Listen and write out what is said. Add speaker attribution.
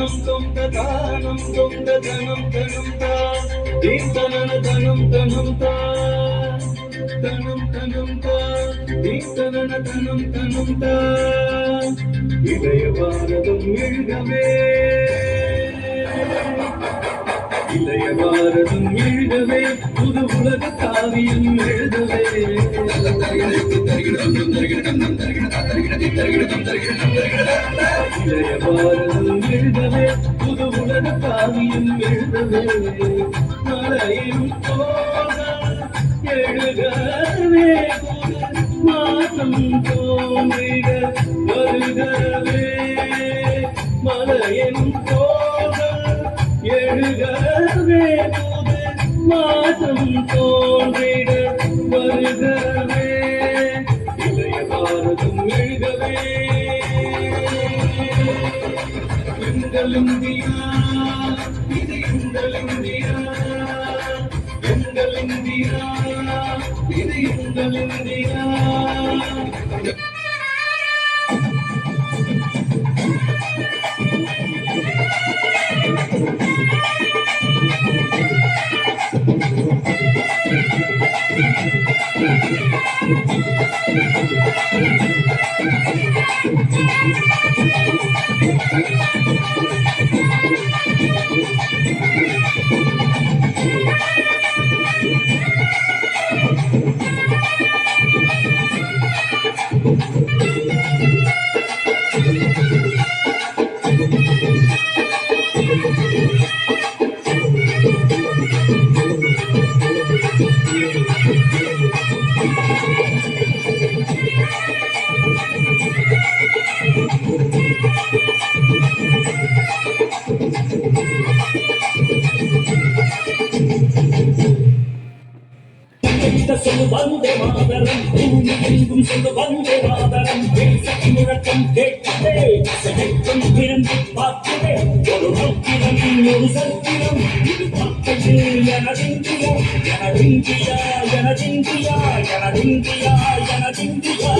Speaker 1: tum ta tanam tum ta tanam tanam ta din tanam tanam tanam ta tanam tanam ta din tanam tanam tanam ta இதய பாரதம் எழுகவே இளைய பாரதம் எழுதவே புது உலக காவியம் எழுதவே இளைய பாரதம் எழுதவே புது உலக காவியம் எழுதவே மலையும் போக எழுகவே மாற்றம் தோன்றிட வருகவே மலையின் போக எழுகவே புது மாற்றம் தோன்றிட வருகவே இளைய பாரதம் எழுகவே எங்கள் இந்தியா இது எங்கள் இந்தியா எங்கள் இந்தியா இது எங்கள் இந்தியா
Speaker 2: சொல்லு வந்தே மாதரம் பூமி எங்கும் சொல்லு வந்தே மாதரம் தேசத்தின் முழக்கம் கேட்கவே சகைக்கும் திறந்து பார்க்கவே ஒரு நோக்கிடம் ஒரு சத்திரம் இது பார்க்கவே எனதிந்தியா எனதிந்தியா எனதிந்தியா எனதிந்தியா எனதிந்தியா